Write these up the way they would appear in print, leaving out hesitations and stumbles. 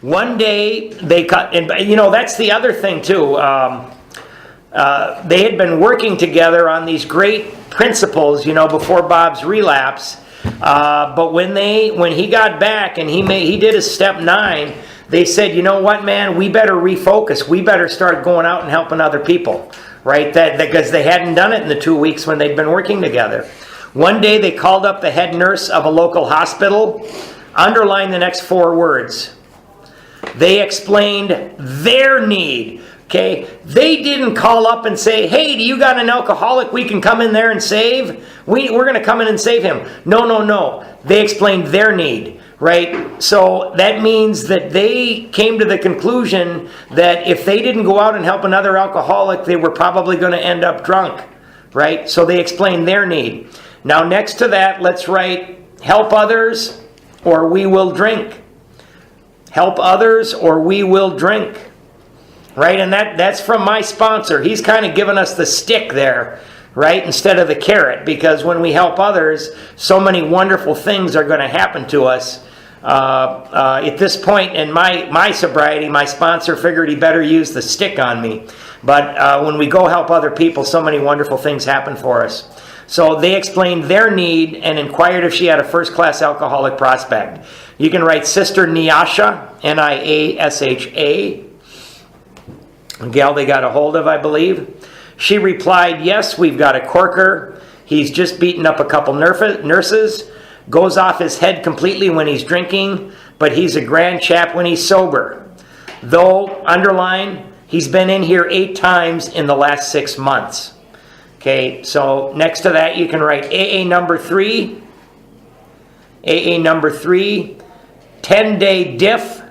One day they cut, and that's the other thing too. They had been working together on these great principles, before Bob's relapse. But when he got back and he did his step 9, they said, you know what, man, we better refocus. We better start going out and helping other people, right? Because they hadn't done it in the 2 weeks when they'd been working together. One day they called up the head nurse of a local hospital. Underline the next 4 words. They explained their need. Okay, they didn't call up and say, hey, do you got an alcoholic we can come in there and save? We're going to come in and save him. No. They explained their need, right? So that means that they came to the conclusion that if they didn't go out and help another alcoholic, they were probably going to end up drunk, right? So they explained their need. Now next to that, let's write, help others or we will drink. Help others or we will drink. Right, and that's from my sponsor. He's kind of given us the stick there, right, instead of the carrot, because when we help others, so many wonderful things are going to happen to us. At this point in my sobriety, my sponsor figured he better use the stick on me. But when we go help other people, so many wonderful things happen for us. So they explained their need and inquired if she had a first-class alcoholic prospect. You can write Sister Niasha, Niasha. A gal they got a hold of, I believe. She replied, yes, we've got a corker. He's just beaten up a couple nurses. Goes off his head completely when he's drinking, but he's a grand chap when he's sober. Though, underline, he's been in here 8 times in the last 6 months. Okay, so next to that you can write AA number 3. AA number 3, 10-day diff,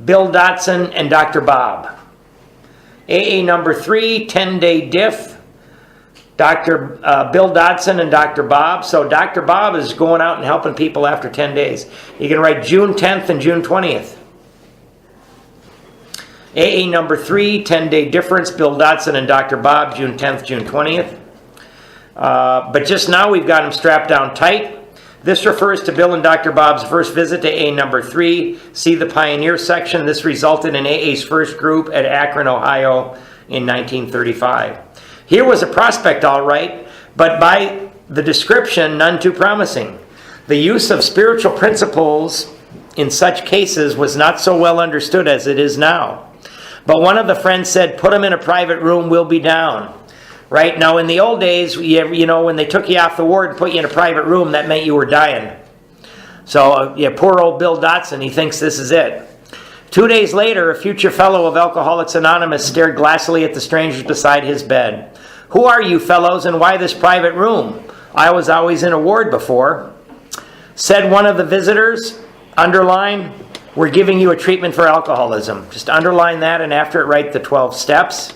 Bill Dotson and Dr. Bob. AA number 3, 10-day diff, Dr. Bill Dotson and Dr. Bob. So Dr. Bob is going out and helping people after 10 days. You can write June 10th and June 20th. AA number 3, 10-day difference, Bill Dotson and Dr. Bob, June 10th, June 20th. But just now we've got him strapped down tight. This refers to Bill and Dr. Bob's first visit to AA number 3. See the Pioneer section. This resulted in AA's first group at Akron, Ohio in 1935. Here was a prospect, all right, but by the description, none too promising. The use of spiritual principles in such cases was not so well understood as it is now. But one of the friends said, put him in a private room, we'll be down. Right? Now, in the old days, when they took you off the ward and put you in a private room, that meant you were dying. So, poor old Bill Dotson, he thinks this is it. 2 days later, a future fellow of Alcoholics Anonymous stared glassily at the strangers beside his bed. Who are you fellows and why this private room? I was always in a ward before. Said one of the visitors, underline, we're giving you a treatment for alcoholism. Just underline that and after it write the 12 steps.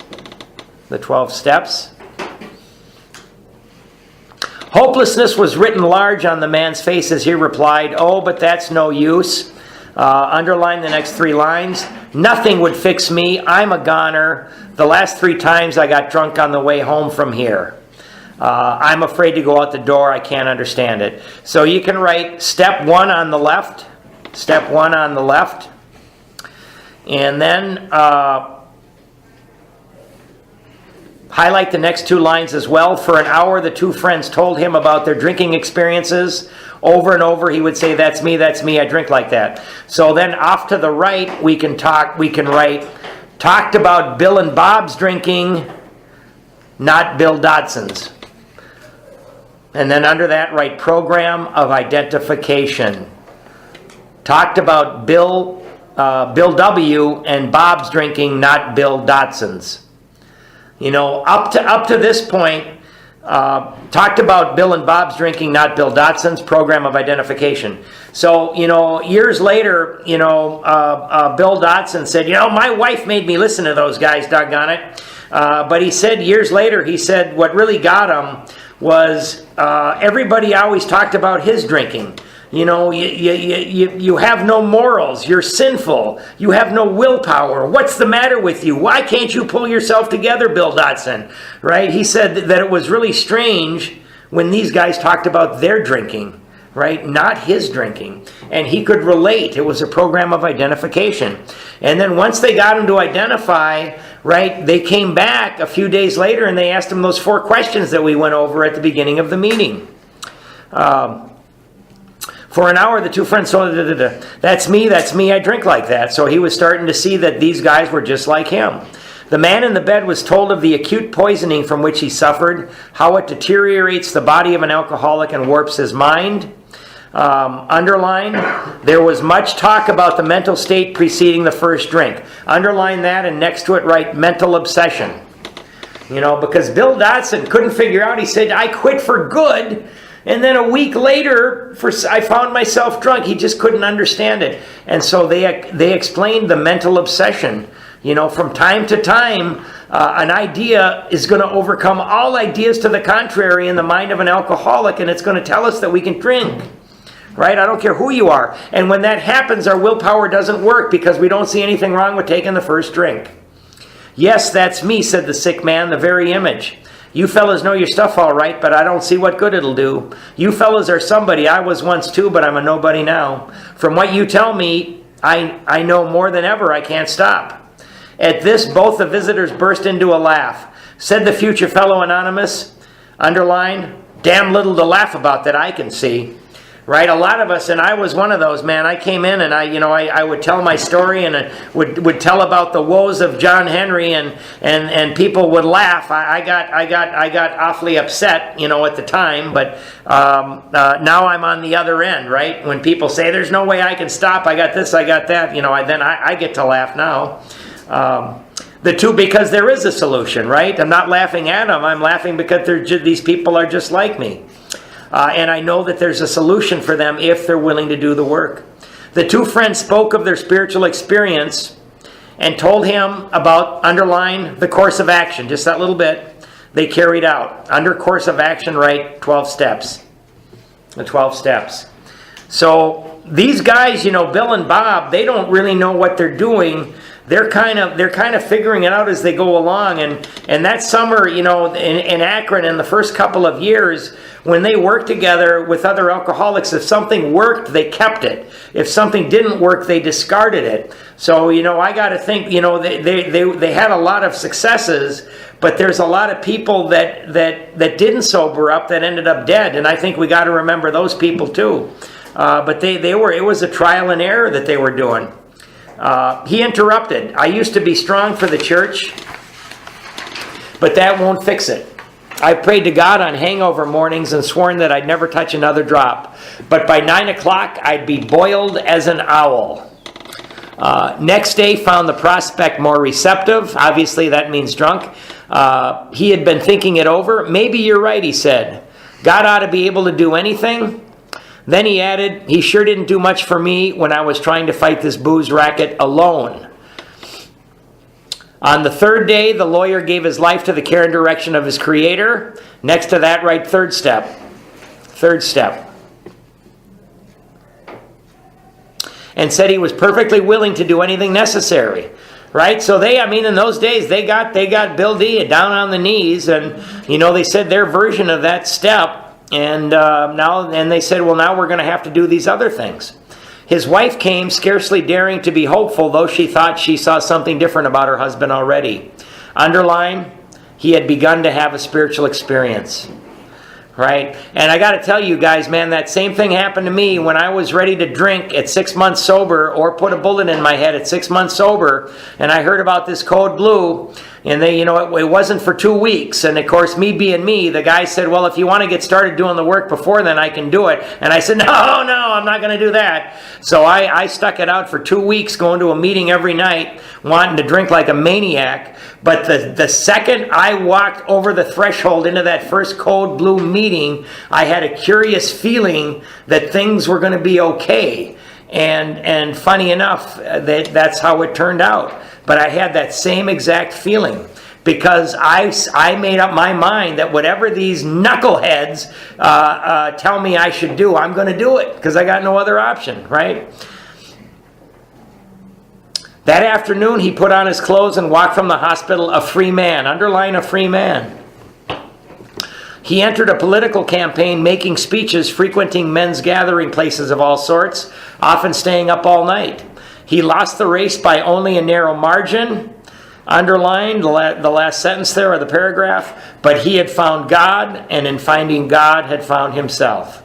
The 12 steps. Hopelessness was written large on the man's face as he replied, oh, but that's no use. Underline the next 3 lines. Nothing would fix me. I'm a goner. The last 3 times I got drunk on the way home from here. I'm afraid to go out the door. I can't understand it. So you can write step 1 on the left. Step 1 on the left. And then highlight the next 2 lines as well. For an hour, the 2 friends told him about their drinking experiences. Over and over, he would say, that's me, I drink like that. So then off to the right, we can write, talked about Bill and Bob's drinking, not Bill Dotson's. And then under that, write program of identification. Talked about Bill W. and Bob's drinking, not Bill Dotson's. Up to this point, talked about Bill and Bob's drinking, not Bill Dotson's, program of identification. So, years later, Bill Dotson said, my wife made me listen to those guys, doggone it. But he said years later, what really got him was everybody always talked about his drinking. You have no morals. You're sinful. You have no willpower. What's the matter with you? Why can't you pull yourself together, Bill Dotson? Right? He said that it was really strange when these guys talked about their drinking. right? Not his drinking. And he could relate. It was a program of identification. And then once they got him to identify, right, they came back a few days later and they asked him those 4 questions that we went over at the beginning of the meeting. For an hour, the 2 friends told him, that's me, I drink like that. So he was starting to see that these guys were just like him. The man in the bed was told of the acute poisoning from which he suffered, how it deteriorates the body of an alcoholic and warps his mind. Underline, there was much talk about the mental state preceding the first drink. Underline that, and next to it write mental obsession. You know, because Bill Dotson couldn't figure out, he said, I quit for good. And then a week later, I found myself drunk. He just couldn't understand it. And so they explained the mental obsession. You know, from time to time, an idea is going to overcome all ideas to the contrary in the mind of an alcoholic, and it's going to tell us that we can drink. Right? I don't care who you are. And when that happens, our willpower doesn't work because we don't see anything wrong with taking the first drink. Yes, that's me, said the sick man, the very image. You fellas know your stuff all right, but I don't see what good it'll do. You fellas are somebody. I was once too, but I'm a nobody now. From what you tell me, I know more than ever. I can't stop. At this, both the visitors burst into a laugh. Said the future fellow anonymous, underline, damn little to laugh about that I can see. Right? A lot of us, and I was one of those, man. I came in and I would tell my story and I would tell about the woes of John Henry and people would laugh. I got awfully upset, you know, at the time, but now I'm on the other end, right? When people say there's no way I can stop, I got this, I got that, you know, then I get to laugh now. Because there is a solution, right? I'm not laughing at them. I'm laughing because these people are just like me. And I know that there's a solution for them if they're willing to do the work. The 2 friends spoke of their spiritual experience and told him about, underline, the course of action. Just that little bit they carried out. Under course of action, write 12 steps. The 12 steps. So these guys, you know, Bill and Bob, they don't really know what they're doing. They're kind of figuring it out as they go along. And that summer, you know, in Akron, in the first couple of years, when they worked together with other alcoholics, if something worked, they kept it. If something didn't work, they discarded it. So, you know, I got to think, you know, they had a lot of successes, but there's a lot of people that didn't sober up that ended up dead. And I think we got to remember those people too. But it was a trial and error that they were doing. He interrupted. I used to be strong for the church, but that won't fix it. I prayed to God on hangover mornings and sworn that I'd never touch another drop. But by 9 o'clock, I'd be boiled as an owl. Next day found the prospect more receptive. Obviously, that means drunk. He had been thinking it over. Maybe you're right, he said. God ought to be able to do anything. Then he added, he sure didn't do much for me when I was trying to fight this booze racket alone. On the 3rd day, the lawyer gave his life to the care and direction of his Creator. Next to that, write 3rd step. 3rd step. And said he was perfectly willing to do anything necessary. Right? So in those days, they got Bill D down on the knees, and, you know, they said their version of that step. And they said, well, now we're going to have to do these other things. His wife came, scarcely daring to be hopeful, though she thought she saw something different about her husband already. Underline, he had begun to have a spiritual experience. Right? And I got to tell you guys, man, that same thing happened to me when I was ready to drink at 6 months sober, or put a bullet in my head at 6 months sober, and I heard about this Code Blue, and they, you know, it wasn't for 2 weeks. And of course, me being me, the guy said, well, if you want to get started doing the work before then, I can do it. And I said, no, I'm not going to do that. So I stuck it out for 2 weeks, going to a meeting every night, wanting to drink like a maniac. But the second I walked over the threshold into that first Code Blue meeting, I had a curious feeling that things were going to be okay. And funny enough, that's how it turned out. But I had that same exact feeling because I made up my mind that whatever these knuckleheads tell me I should do, I'm going to do it because I got no other option, right? That afternoon, he put on his clothes and walked from the hospital a free man. Underline a free man. He entered a political campaign, making speeches, frequenting men's gathering places of all sorts, often staying up all night. He lost the race by only a narrow margin. Underlined the last sentence there of the paragraph. But he had found God, and in finding God had found himself.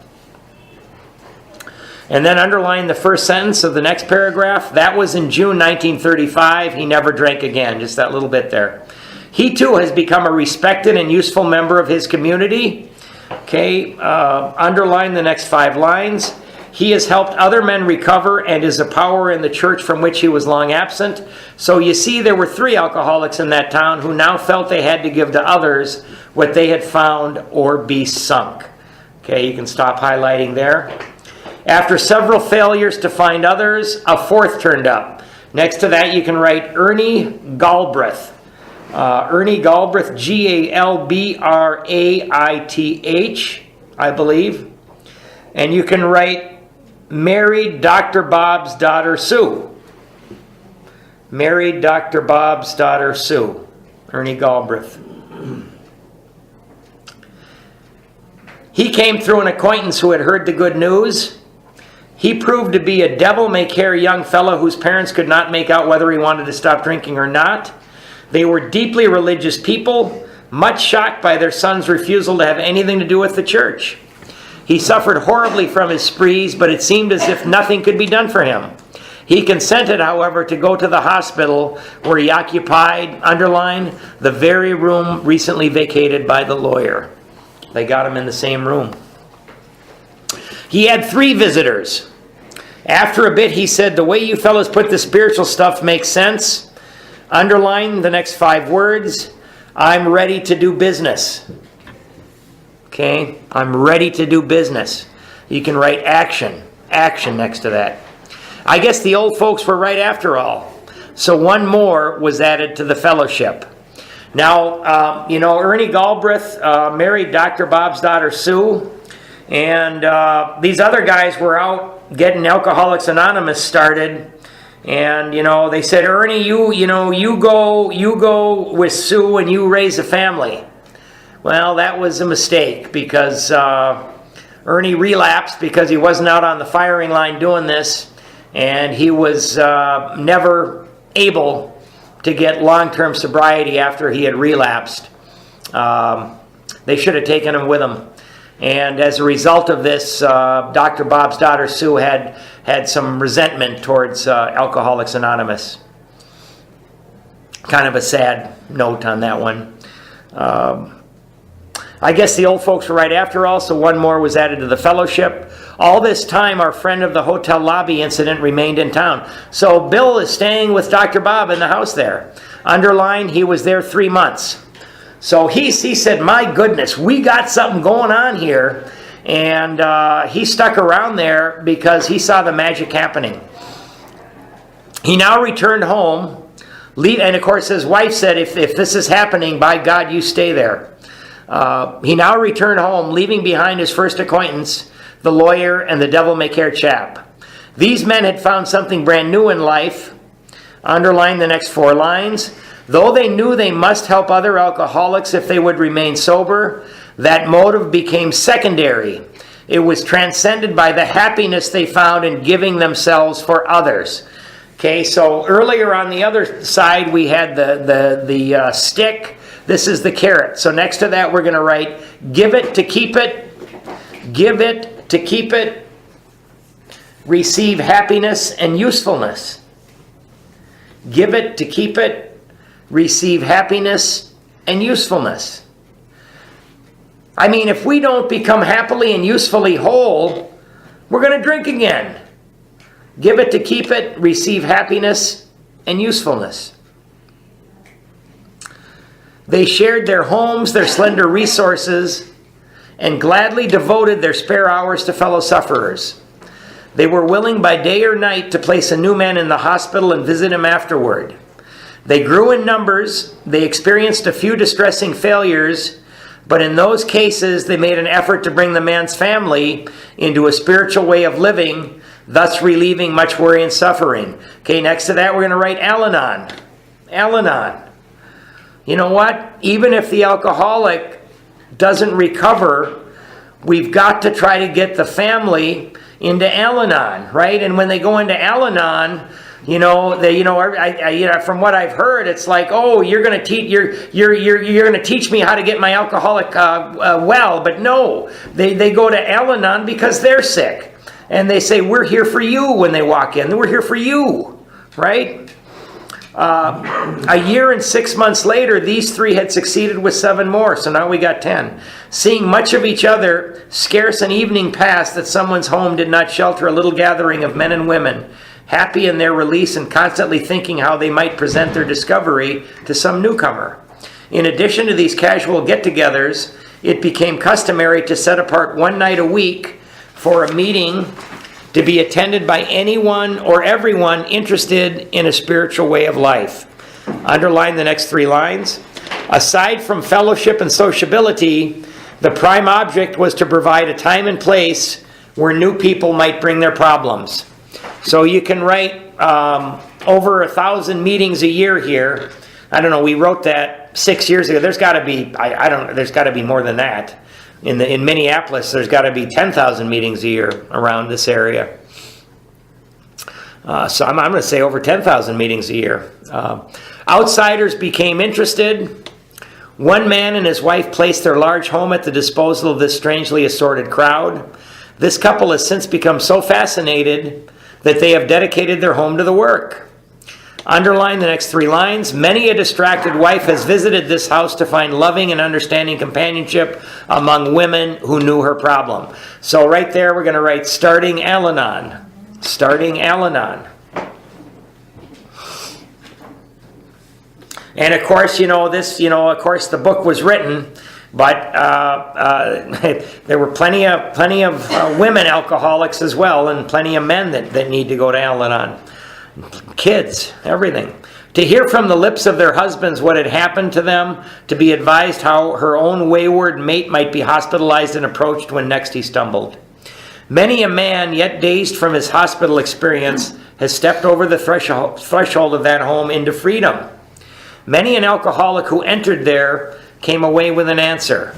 And then underline the first sentence of the next paragraph. That was in June 1935. He never drank again. Just that little bit there. He too has become a respected and useful member of his community. Okay, underline the next 5 lines. He has helped other men recover and is a power in the church from which he was long absent. So you see, there were 3 alcoholics in that town who now felt they had to give to others what they had found or be sunk. Okay, you can stop highlighting there. After several failures to find others, a 4th turned up. Next to that, you can write Ernie Galbraith. Ernie Galbraith, Galbraith, I believe. And you can write married Dr. Bob's daughter Sue. Married Dr. Bob's daughter Sue. Ernie Galbraith. He came through an acquaintance who had heard the good news. He proved to be a devil-may-care young fellow whose parents could not make out whether he wanted to stop drinking or not. They were deeply religious people, much shocked by their son's refusal to have anything to do with the church. He suffered horribly from his sprees, but it seemed as if nothing could be done for him. He consented, however, to go to the hospital where he occupied, underline, the very room recently vacated by the lawyer. They got him in the same room. He had 3 visitors. After a bit, he said, "The way you fellows put the spiritual stuff makes sense." Underline the next 5 words. I'm ready to do business. Okay? I'm ready to do business. You can write action. Action next to that. I guess the old folks were right after all. So one more was added to the fellowship. Now, Ernie Galbraith married Dr. Bob's daughter Sue. And these other guys were out getting Alcoholics Anonymous started. And, they said, Ernie, you go with Sue and you raise a family. Well, that was a mistake because Ernie relapsed because he wasn't out on the firing line doing this. And he was never able to get long-term sobriety after he had relapsed. They should have taken him with them. And as a result of this, Dr. Bob's daughter Sue had some resentment towards Alcoholics Anonymous. Kind of a sad note on that one. I guess the old folks were right after all, so one more was added to the fellowship. All this time, our friend of the hotel lobby incident remained in town. So Bill is staying with Dr. Bob in the house there. Underline, he was there 3 months. So he said, my goodness, we got something going on here. And he stuck around there because he saw the magic happening. He now returned home. And of course his wife said, if this is happening, by God, you stay there. He now returned home, leaving behind his first acquaintance, the lawyer and the devil-may-care chap. These men had found something brand new in life. Underline the next 4 lines. Though they knew they must help other alcoholics if they would remain sober, that motive became secondary. It was transcended by the happiness they found in giving themselves for others. Okay, so earlier on the other side we had the stick. This is the carrot. So next to that we're going to write, give it to keep it, give it to keep it, receive happiness and usefulness. Give it to keep it, receive happiness and usefulness. I mean, if we don't become happily and usefully whole, we're going to drink again. Give it to keep it, receive happiness and usefulness. They shared their homes, their slender resources, and gladly devoted their spare hours to fellow sufferers. They were willing by day or night to place a new man in the hospital and visit him afterward. They grew in numbers, they experienced a few distressing failures, but in those cases they made an effort to bring the man's family into a spiritual way of living, thus relieving much worry and suffering. Okay, next to that we're going to write Al-Anon. Al-Anon. You know what? Even if the alcoholic doesn't recover, we've got to try to get the family into Al-Anon, right? And when they go into Al-Anon, from what I've heard, it's like, oh, you're going to teach you're going to teach me how to get my alcoholic well, but no, they go to Al-Anon because they're sick, and they say, we're here for you when they walk in. We're here for you, right? A year and 6 months later, these 3 had succeeded with 7 more, so now we got 10. Seeing much of each other, scarce an evening passed that someone's home did not shelter a little gathering of men and women, happy in their release and constantly thinking how they might present their discovery to some newcomer. In addition to these casual get-togethers, it became customary to set apart one night a week for a meeting to be attended by anyone or everyone interested in a spiritual way of life. Underline the next 3 lines. Aside from fellowship and sociability, the prime object was to provide a time and place where new people might bring their problems. So you can write over 1,000 meetings a year here. I don't know, we wrote that 6 years ago. There's got to be, there's got to be more than that. In Minneapolis, there's got to be 10,000 meetings a year around this area. So I'm going to say over 10,000 meetings a year. Outsiders became interested. One man and his wife placed their large home at the disposal of this strangely assorted crowd. This couple has since become so fascinated that they have dedicated their home to the work. Underline the next 3 lines. Many a distracted wife has visited this house to find loving and understanding companionship among women who knew her problem. So right there we're going to write starting Al-Anon. Starting Al-Anon. And of course, the book was written, but there were plenty of women alcoholics as well, and plenty of men that need to go to Al-Anon. Kids, everything. To hear from the lips of their husbands what had happened to them, to be advised how her own wayward mate might be hospitalized and approached when next he stumbled. Many a man, yet dazed from his hospital experience, has stepped over the threshold of that home into freedom. Many an alcoholic who entered there came away with an answer.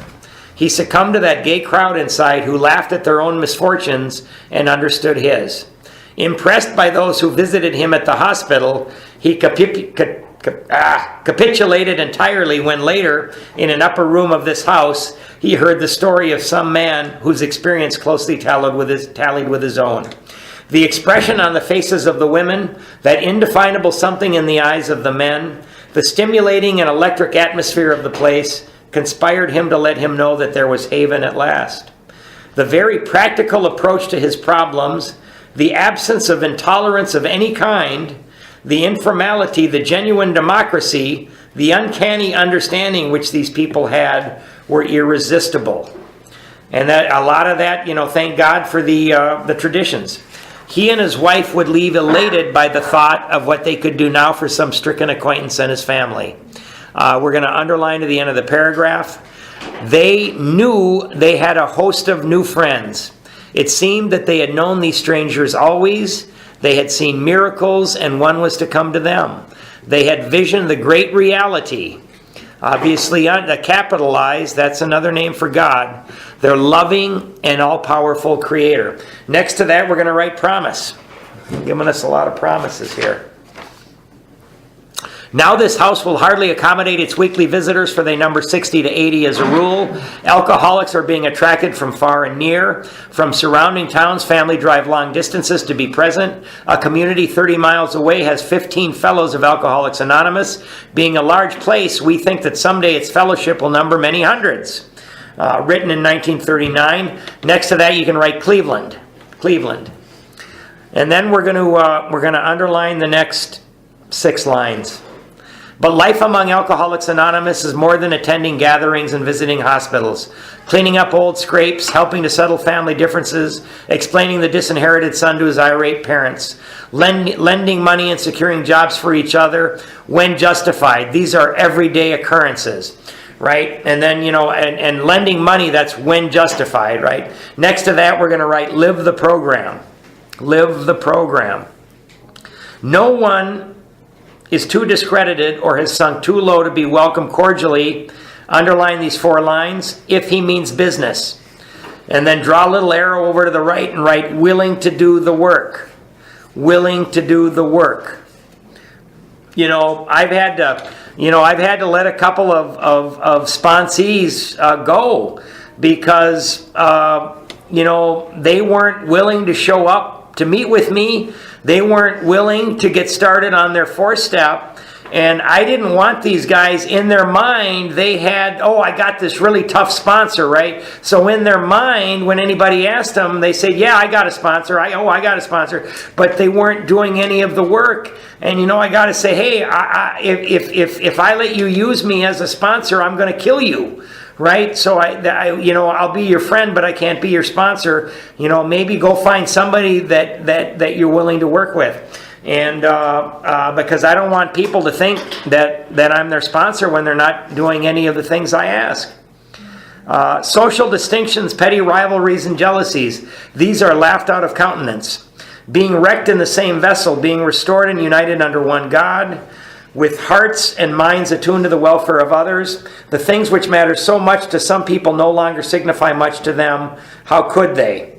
He succumbed to that gay crowd inside who laughed at their own misfortunes and understood his. Impressed by those who visited him at the hospital, he capitulated entirely when later, in an upper room of this house, he heard the story of some man whose experience closely tallied with his own. The expression on the faces of the women, that indefinable something in the eyes of the men, the stimulating and electric atmosphere of the place, conspired him to let him know that there was haven at last. The very practical approach to his problems, the absence of intolerance of any kind, the informality, the genuine democracy, the uncanny understanding which these people had were irresistible. And that a lot of that, thank God for the traditions. He and his wife would leave elated by the thought of what they could do now for some stricken acquaintance and his family. We're going to underline to the end of the paragraph. They knew they had a host of new friends. It seemed that they had known these strangers always. They had seen miracles, and one was to come to them. They had visioned the great reality. Obviously, capitalized, that's another name for God. Their loving and all-powerful Creator. Next to that, we're going to write promise. Giving us a lot of promises here. Now this house will hardly accommodate its weekly visitors, for they number 60 to 80 as a rule. Alcoholics are being attracted from far and near. From surrounding towns, family drive long distances to be present. A community 30 miles away has 15 fellows of Alcoholics Anonymous. Being a large place, we think that someday its fellowship will number many hundreds. Written in 1939. Next to that, you can write Cleveland. Cleveland. And then we're going to underline the next 6 lines. But life among Alcoholics Anonymous is more than attending gatherings and visiting hospitals, cleaning up old scrapes, helping to settle family differences, explaining the disinherited son to his irate parents, lending money and securing jobs for each other when justified. These are everyday occurrences, right? And then, and lending money, that's when justified, right? Next to that, we're going to write live the program. Live the program. No one is too discredited or has sunk too low to be welcomed cordially Underline these 4 lines. If he means business. And then draw a little arrow over to the right and write willing to do the work. Willing to do the work. I've had to let a couple of sponsees go because they weren't willing to show up to meet with me. They weren't willing to get started on their 4-step. And I didn't want these guys, in their mind, they had, I got this really tough sponsor, right? So in their mind, when anybody asked them, they said, yeah, I got a sponsor. I got a sponsor. But they weren't doing any of the work. And I got to say, hey, if I let you use me as a sponsor, I'm going to kill you. Right? So I'll be your friend, but I can't be your sponsor. Maybe go find somebody that you're willing to work with. And because I don't want people to think that I'm their sponsor when they're not doing any of the things I ask. Social distinctions, petty rivalries, and jealousies. These are laughed out of countenance. Being wrecked in the same vessel, being restored and united under one God, with hearts and minds attuned to the welfare of others. The things which matter so much to some people no longer signify much to them. How could they?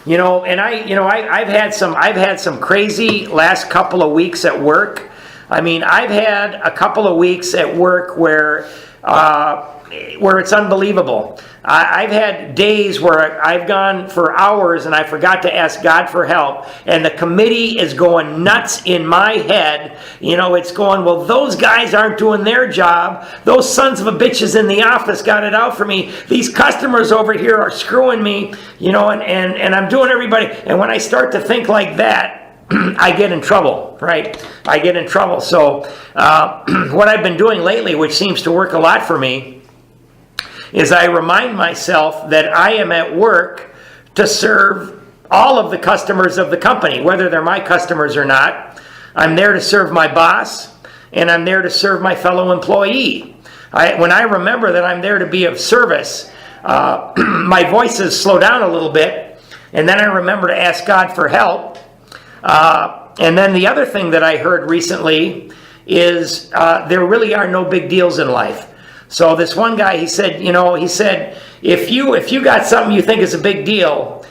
And I've had some crazy last couple of weeks at work. I've had a couple of weeks at work where it's unbelievable. I've had days where I've gone for hours and I forgot to ask God for help, and the committee is going nuts in my head. It's going, well, those guys aren't doing their job. Those sons of a bitches in the office got it out for me. These customers over here are screwing me, and I'm doing everybody. And when I start to think like that, I get in trouble, right? I get in trouble. So what I've been doing lately, which seems to work a lot for me, is I remind myself that I am at work to serve all of the customers of the company, whether they're my customers or not. I'm there to serve my boss, and I'm there to serve my fellow employee. When I remember that I'm there to be of service, my voices slow down a little bit, and then I remember to ask God for help. And then the other thing that I heard recently is there really are no big deals in life. So this one guy, he said, if you got something you think is a big deal,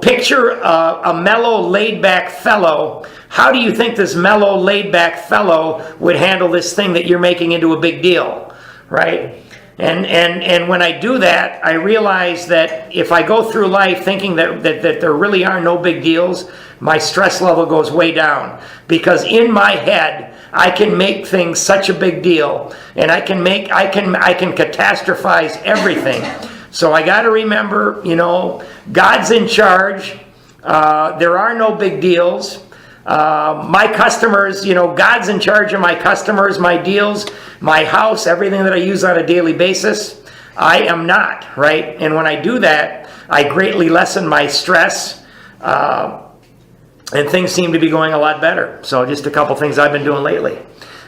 picture a mellow, laid-back fellow. How do you think this mellow, laid-back fellow would handle this thing that you're making into a big deal, right? And when I do that, I realize that if I go through life thinking that there really are no big deals, my stress level goes way down. Because in my head, I can make things such a big deal, and I can catastrophize everything. So I got to remember, God's in charge. There are no big deals. My customers, God's in charge of my customers, my deals, my house, everything that I use on a daily basis. I am not, right? And when I do that, I greatly lessen my stress. And things seem to be going a lot better. So just a couple things I've been doing lately.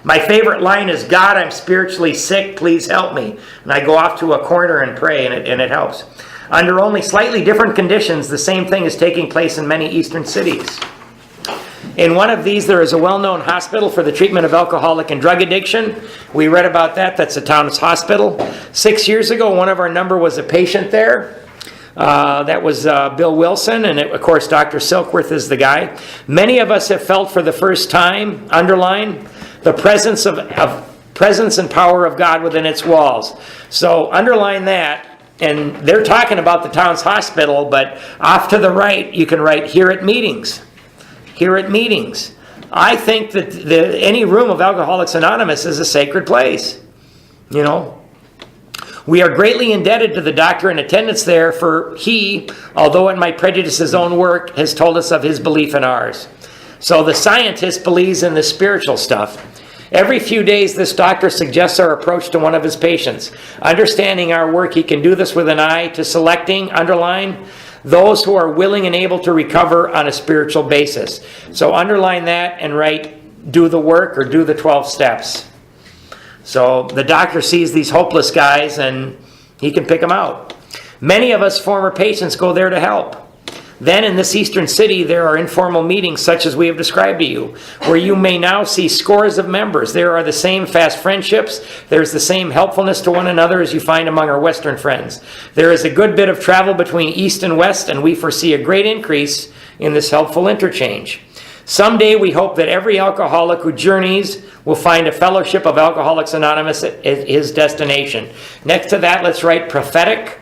My favorite line is, God, I'm spiritually sick, please help me. And I go off to a corner and pray, and it helps. Under only slightly different conditions, the same thing is taking place in many eastern cities. In one of these, there is a well-known hospital for the treatment of alcoholic and drug addiction. We read about that. That's the Towns Hospital. 6 years ago, one of our number was a patient there. That was Bill Wilson, and of course Dr. Silkworth is the guy. Many of us have felt for the first time, underline, the presence and power of God within its walls. So underline that, and they're talking about the Towns Hospital, but off to the right you can write, here at meetings. Here at meetings. I think that any room of Alcoholics Anonymous is a sacred place. We are greatly indebted to the doctor in attendance there, for he, although it might prejudice his own work, has told us of his belief in ours. So the scientist believes in the spiritual stuff. Every few days, this doctor suggests our approach to one of his patients. Understanding our work, he can do this with an eye to selecting, underline, those who are willing and able to recover on a spiritual basis. So underline that and write, do the work or do the 12 steps. So the doctor sees these hopeless guys and he can pick them out. Many of us former patients go there to help. Then in this eastern city, there are informal meetings such as we have described to you, where you may now see scores of members. There are the same fast friendships. There's the same helpfulness to one another as you find among our Western friends. There is a good bit of travel between East and West, and we foresee a great increase in this helpful interchange. Someday we hope that every alcoholic who journeys will find a fellowship of Alcoholics Anonymous at his destination. Next to that, let's write prophetic.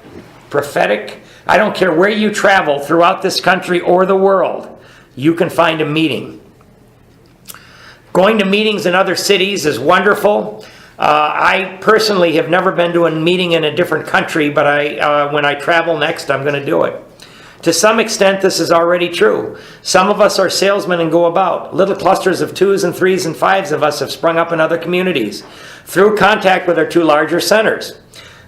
Prophetic. I don't care where you travel throughout this country or the world, you can find a meeting. Going to meetings in other cities is wonderful. I personally have never been to a meeting in a different country, but when I travel next, I'm going to do it. To some extent, this is already true. Some of us are salesmen and go about. Little clusters of 2s and 3s and 5s of us have sprung up in other communities through contact with our 2 larger centers.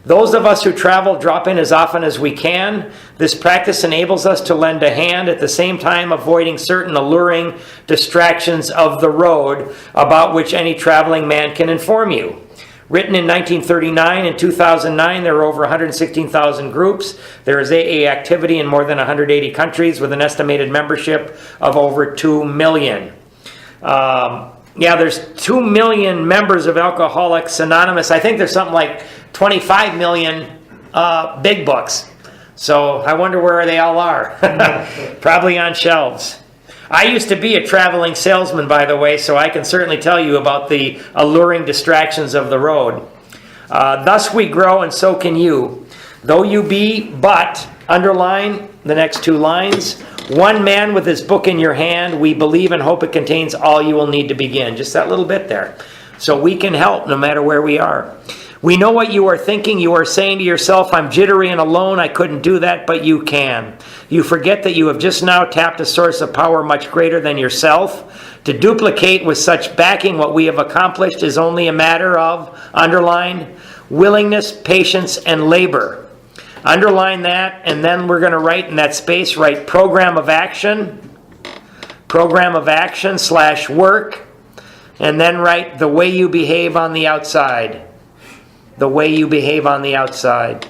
Those of us who travel drop in as often as we can. This practice enables us to lend a hand, at the same time avoiding certain alluring distractions of the road about which any traveling man can inform you. Written in 1939 and 2009, there were over 116,000 groups. There is AA activity in more than 180 countries with an estimated membership of over 2 million. There's 2 million members of Alcoholics Anonymous. I think there's something like 25 million big books. So I wonder where they all are. Probably on shelves. I used to be a traveling salesman, by the way, so I can certainly tell you about the alluring distractions of the road. Thus we grow, and so can you. Though you be but, underline the next 2 lines, one man with his book in your hand, we believe and hope it contains all you will need to begin. Just that little bit there. So we can help no matter where we are. We know what you are thinking. You are saying to yourself, I'm jittery and alone. I couldn't do that, but you can. You forget that you have just now tapped a source of power much greater than yourself. To duplicate with such backing what we have accomplished is only a matter of, underline, willingness, patience, and labor. Underline that, and then we're going to write in that space, write program of action / work, and then write the way you behave on the outside. The way you behave on the outside.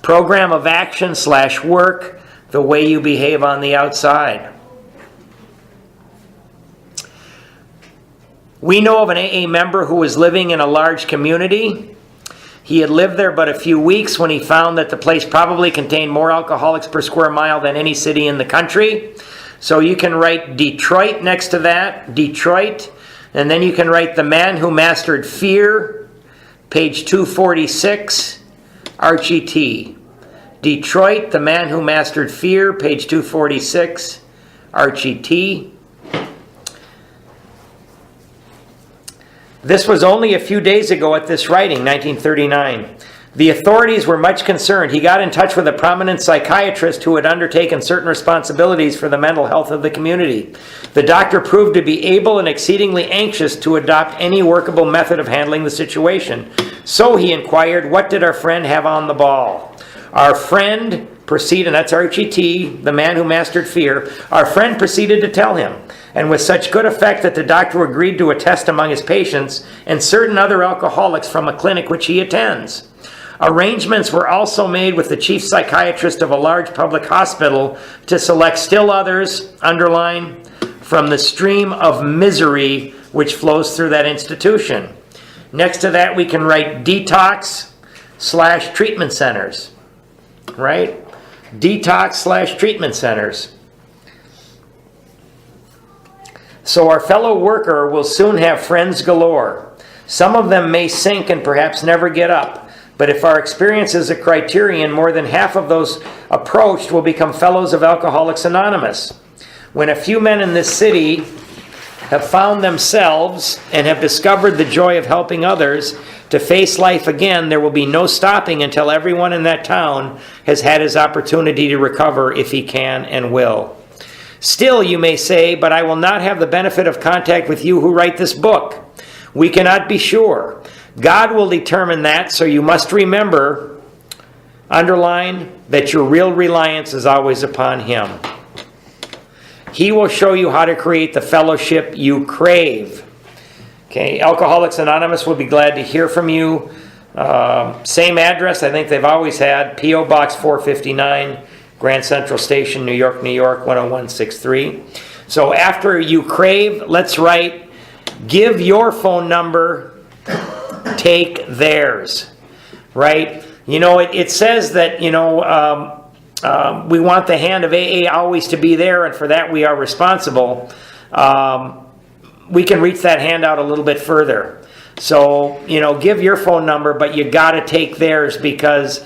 Program of action / work, the way you behave on the outside. We know of an AA member who was living in a large community. He had lived there but a few weeks when he found that the place probably contained more alcoholics per square mile than any city in the country. So you can write Detroit next to that, Detroit. And then you can write The Man Who Mastered Fear, page 246, Archie T. Detroit, The Man Who Mastered Fear, page 246, Archie T. This was only a few days ago at this writing, 1939. The authorities were much concerned. He got in touch with a prominent psychiatrist who had undertaken certain responsibilities for the mental health of the community. The doctor proved to be able and exceedingly anxious to adopt any workable method of handling the situation. So he inquired, what did our friend have on the ball? Our friend proceeded, and that's Archie T., the man who mastered fear. Our friend proceeded to tell him, and with such good effect that the doctor agreed to a test among his patients and certain other alcoholics from a clinic which he attends. Arrangements were also made with the chief psychiatrist of a large public hospital to select still others, underline, from the stream of misery which flows through that institution. Next to that, we can write detox / treatment centers, right? Detox / treatment centers. So our fellow worker will soon have friends galore. Some of them may sink and perhaps never get up. But if our experience is a criterion, more than half of those approached will become fellows of Alcoholics Anonymous. When a few men in this city have found themselves and have discovered the joy of helping others to face life again, there will be no stopping until everyone in that town has had his opportunity to recover if he can and will. Still, you may say, but I will not have the benefit of contact with you who write this book. We cannot be sure. God will determine that, so you must remember, underline, that your real reliance is always upon Him. He will show you how to create the fellowship you crave. Okay, Alcoholics Anonymous will be glad to hear from you. Same address I think they've always had, P.O. Box 459, Grand Central Station, New York, New York, 10163. So after you crave, let's write, give your phone number, take theirs, right? You know, it says that, you know, we want the hand of AA always to be there, and for that we are responsible. We can reach that hand out a little bit further. So, you know, give your phone number, but you got to take theirs because,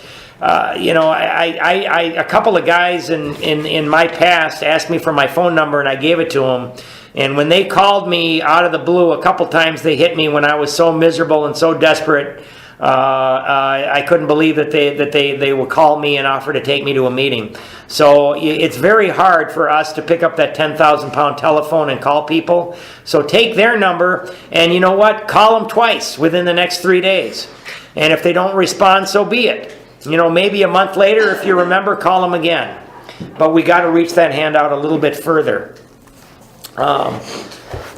you know, a couple of guys in my past asked me for my phone number and I gave it to them. And when they called me out of the blue, a couple times they hit me when I was so miserable and so desperate. I couldn't believe that they would call me and offer to take me to a meeting. So it's very hard for us to pick up that 10,000-pound telephone and call people. So take their number, and you know what? Call them twice within the next 3 days. And if they don't respond, so be it. You know, maybe a month later, if you remember, call them again. But we got to reach that hand out a little bit further.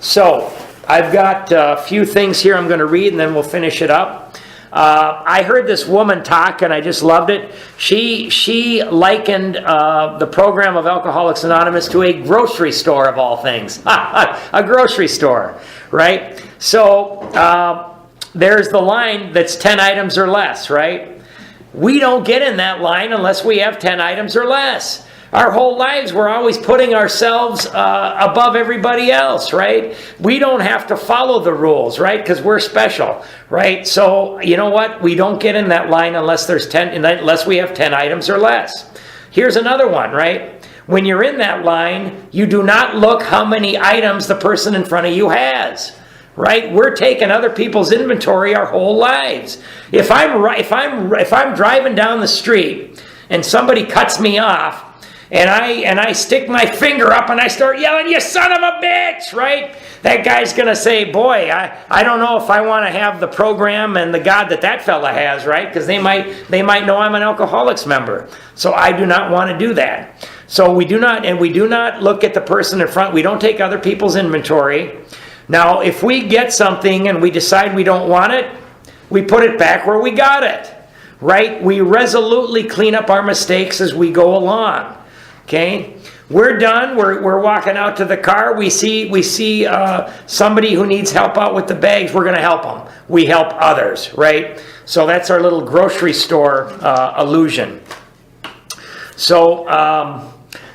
So I've got a few things here I'm going to read, and then we'll finish it up. I heard this woman talk, and I just loved it. She likened the program of Alcoholics Anonymous to a grocery store of all things. A grocery store, right? So there's the line that's 10 items or less, right? We don't get in that line unless we have 10 items or less. Our whole lives, we're always putting ourselves above everybody else, right? We don't have to follow the rules, right? Because we're special, right? So, you know what? We don't get in that line unless unless we have 10 items or less. Here's another one, right? When you're in that line, you do not look how many items the person in front of you has, right? We're taking other people's inventory our whole lives. If I'm driving down the street and somebody cuts me off, and I stick my finger up and I start yelling, "You son of a bitch," right? That guy's going to say, boy, I don't know if I want to have the program and the God that fella has, right? Because they might know I'm an Alcoholics member. So I do not want to do that. So we do not look at the person in front. We don't take other people's inventory. Now, if we get something and we decide we don't want it, we put it back where we got it, right? We resolutely clean up our mistakes as we go along. Okay, we're done. We're walking out to the car. We see somebody who needs help out with the bags. We're going to help them. We help others, right? So that's our little grocery store illusion. So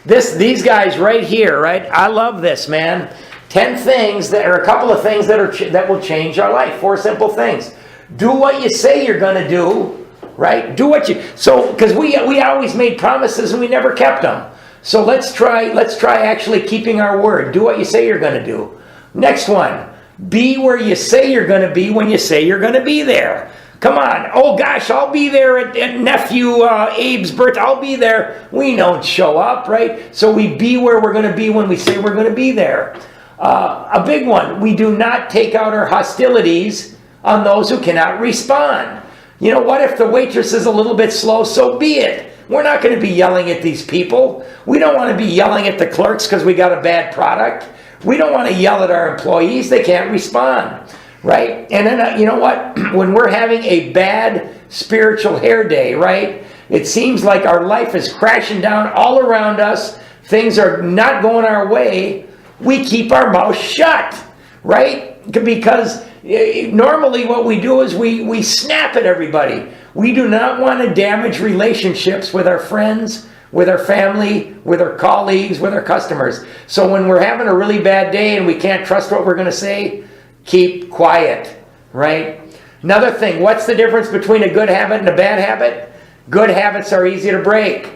these guys right here, right? I love this, man. 10 things that are a couple of things that will change our life. 4 simple things. Do what you say you're going to do, right? Do what you because we always made promises and we never kept them. So let's try actually keeping our word. Do what you say you're going to do. Next one, be where you say you're going to be when you say you're going to be there. Come on. Oh gosh, I'll be there at nephew Abe's birthday. I'll be there. We don't show up, right? So we be where we're going to be when we say we're going to be there. A big one, we do not take out our hostilities on those who cannot respond. You know, what if the waitress is a little bit slow? So be it. We're not going to be yelling at these people. We don't want to be yelling at the clerks because we got a bad product. We don't want to yell at our employees. They can't respond, right? And then, you know what? When we're having a bad spiritual hair day, right? It seems like our life is crashing down all around us. Things are not going our way. We keep our mouth shut, right? Because normally what we do is we snap at everybody. We do not want to damage relationships with our friends, with our family, with our colleagues, with our customers. So when we're having a really bad day and we can't trust what we're going to say, keep quiet, right? Another thing, what's the difference between a good habit and a bad habit? Good habits are easy to break,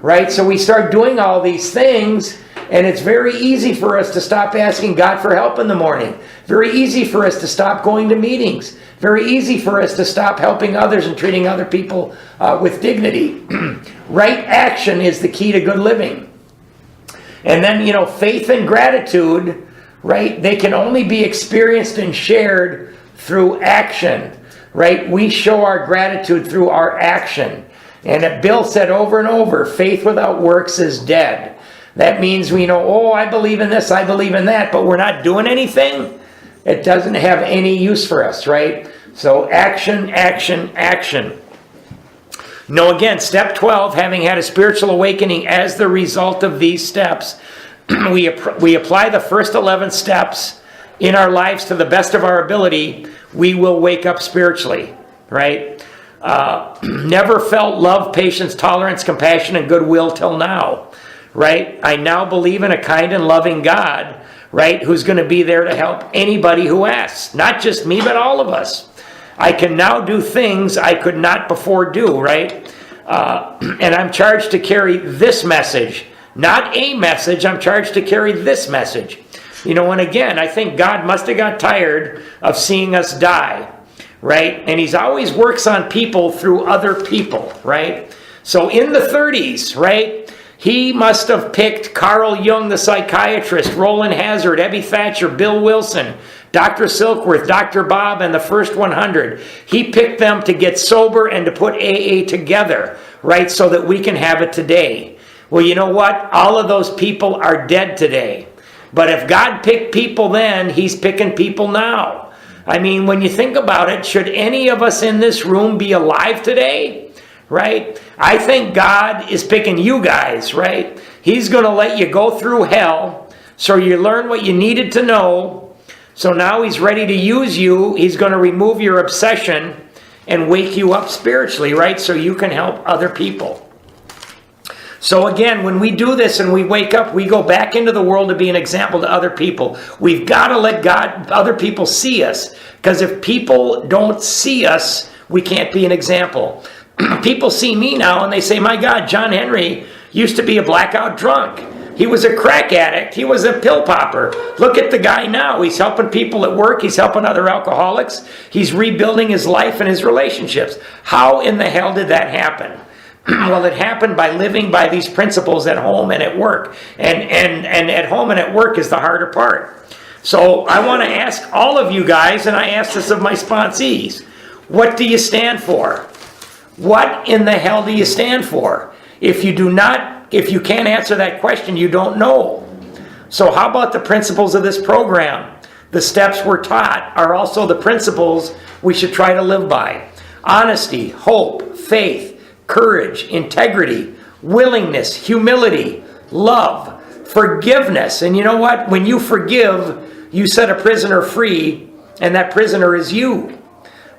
right? So we start doing all these things, and it's very easy for us to stop asking God for help in the morning. Very easy for us to stop going to meetings. Very easy for us to stop helping others and treating other people with dignity. Right action is the key to good living. And then, you know, faith and gratitude, right? They can only be experienced and shared through action, right? We show our gratitude through our action. And Bill said over and over, faith without works is dead. That means we know, oh, I believe in this, I believe in that, but we're not doing anything. It doesn't have any use for us, right? So action, action, action. No, again, step 12, having had a spiritual awakening as the result of these steps, we apply the first 11 steps in our lives to the best of our ability, we will wake up spiritually, right? Never felt love, patience, tolerance, compassion, and goodwill till now, right? I now believe in a kind and loving God, right, who's going to be there to help anybody who asks. Not just me, but all of us. I can now do things I could not before do, right? And I'm charged to carry this message. Not a message, I'm charged to carry this message. You know, and again, I think God must have got tired of seeing us die, right? And He's always works on people through other people, right? So in the 30s, right, He must have picked Carl Jung, the psychiatrist, Roland Hazard, Ebby Thatcher, Bill Wilson, Dr. Silkworth, Dr. Bob, and the First 100. He picked them to get sober and to put AA together, right, so that we can have it today. Well, you know what? All of those people are dead today. But if God picked people then, He's picking people now. I mean, when you think about it, should any of us in this room be alive today? Right? I think God is picking you guys, right? He's going to let you go through hell so you learn what you needed to know. So now He's ready to use you. He's going to remove your obsession and wake you up spiritually, right? So you can help other people. So again, when we do this and we wake up, we go back into the world to be an example to other people. We've got to let other people see us. Because if people don't see us, we can't be an example. People see me now and they say, my God, John Henry used to be a blackout drunk. He was a crack addict. He was a pill popper. Look at the guy now. He's helping people at work. He's helping other alcoholics. He's rebuilding his life and his relationships. How in the hell did that happen? Well, it happened by living by these principles at home and at work. And at home and at work is the harder part. So I want to ask all of you guys, and I ask this of my sponsees, what do you stand for? What in the hell do you stand for? If you can't answer that question, you don't know. So how about the principles of this program? The steps we're taught are also the principles we should try to live by. Honesty, hope, faith, courage, integrity, willingness, humility, love, forgiveness. And you know what? When you forgive, you set a prisoner free, and that prisoner is you.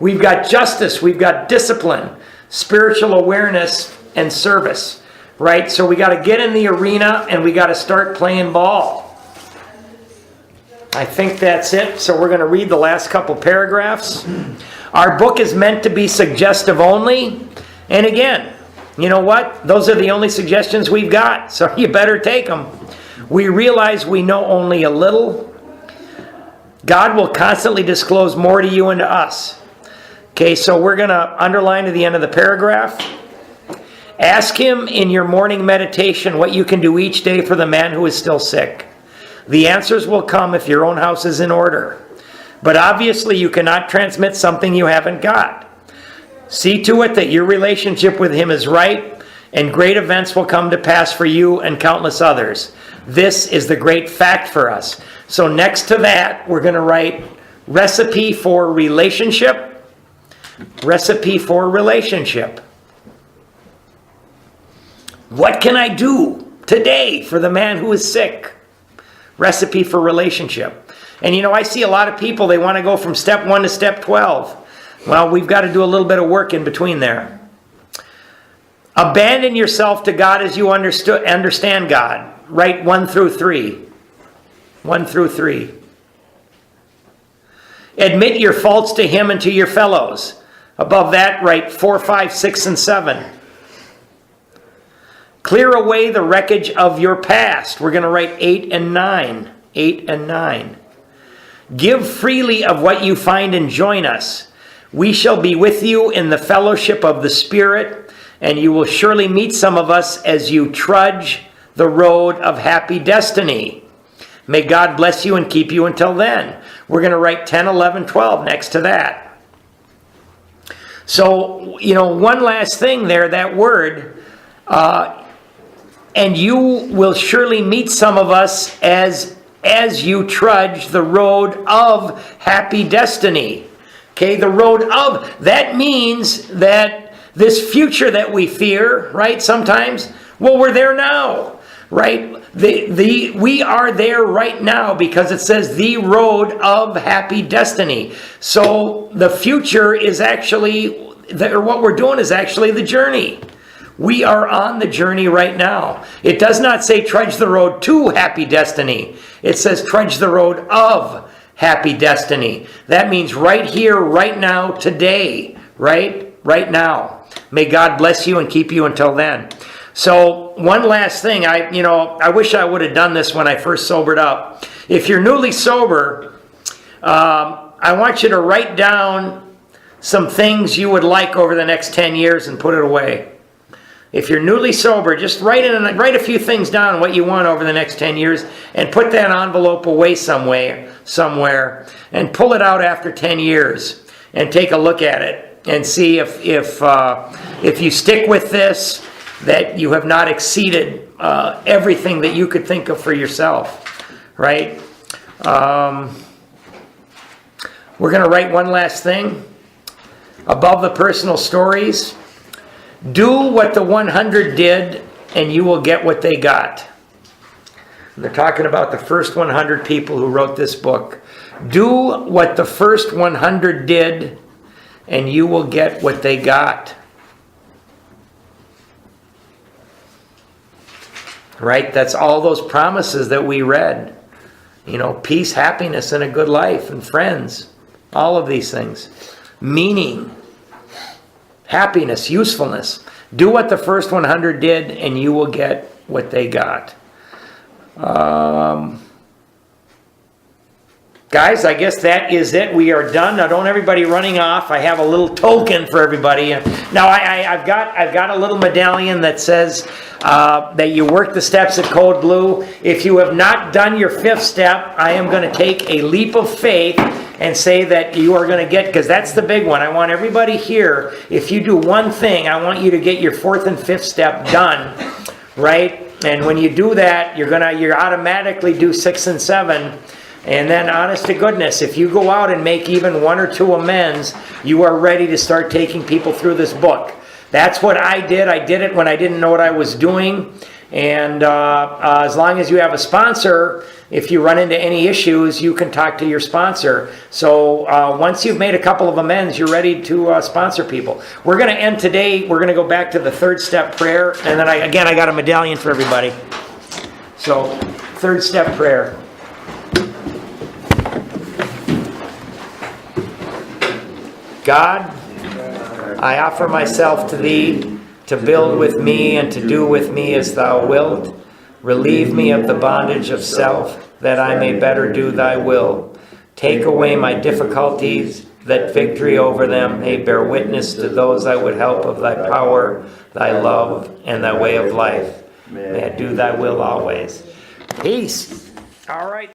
We've got justice, we've got discipline, spiritual awareness, and service. Right? So we got to get in the arena and we got to start playing ball. I think that's it. So we're going to read the last couple paragraphs. Our book is meant to be suggestive only. And again, you know what? Those are the only suggestions we've got. So you better take them. We realize we know only a little. God will constantly disclose more to you and to us. Okay, so we're going to underline to the end of the paragraph. Ask Him in your morning meditation what you can do each day for the man who is still sick. The answers will come if your own house is in order. But obviously you cannot transmit something you haven't got. See to it that your relationship with Him is right, and great events will come to pass for you and countless others. This is the great fact for us. So next to that, we're going to write recipe for relationship. Recipe for relationship. What can I do today for the man who is sick? Recipe for relationship. And you know, I see a lot of people, they want to go from step 1 to step 12. Well, we've got to do a little bit of work in between there. Abandon yourself to God as you understand God. Write 1 through 3. 1 through 3. Admit your faults to Him and to your fellows. Above that, write 4, 5, 6, and 7. Clear away the wreckage of your past. We're going to write 8 and 9. 8 and 9. Give freely of what you find and join us. We shall be with you in the fellowship of the Spirit, and you will surely meet some of us as you trudge the road of happy destiny. May God bless you and keep you until then. We're going to write 10, 11, 12 next to that. So, you know, one last thing there, that word, and you will surely meet some of us as you trudge the road of happy destiny. Okay, the road of, that means that this future that we fear, right, sometimes, well, we're there now, right? We are there right now because it says the road of happy destiny. So the future is actually, or what we're doing is actually the journey. We are on the journey right now. It does not say trudge the road to happy destiny. It says trudge the road of happy destiny. That means right here, right now, today, right now. May God bless you and keep you until then. So one last thing, I wish I would have done this when I first sobered up. If you're newly sober, I want you to write down some things you would like over the next 10 years and put it away. If you're newly sober, just write a few things down, what you want over the next 10 years, and put that envelope away somewhere, and pull it out after 10 years, and take a look at it, and see if you stick with this, that you have not exceeded everything that you could think of for yourself, right? We're going to write one last thing. Above the personal stories, do what the 100 did, and you will get what they got. And they're talking about the first 100 people who wrote this book. Do what the first 100 did, and you will get what they got. Right? That's all those promises that we read. Peace, happiness, and a good life, and friends. All of these things. Meaning. Happiness, usefulness. Do what the first 100 did, and you will get what they got. Guys, I guess that is it. We are done. Now, don't everybody running off. I have a little token for everybody. Now, I've got a little medallion that says that you work the steps at Code Blue. If you have not done your 5th step, I am going to take a leap of faith and say that you are going to get, because that's the big one. I want everybody here, if you do one thing, I want you to get your 4th and 5th step done, right? And when you do that, you automatically do 6 and 7. And then, honest to goodness, if you go out and make even 1 or 2 amends, you are ready to start taking people through this book. That's what I did. I did it when I didn't know what I was doing. And as long as you have a sponsor, if you run into any issues, you can talk to your sponsor. So once you've made a couple of amends, you're ready to sponsor people. We're going to end today. We're going to go back to the 3rd step prayer. And then, I got a medallion for everybody. So, 3rd step prayer. God, I offer myself to Thee, to build with me and to do with me as Thou wilt. Relieve me of the bondage of self, that I may better do Thy will. Take away my difficulties, that victory over them may bear witness to those I would help of Thy power, Thy love, and Thy way of life. May I do Thy will always. Peace. All right.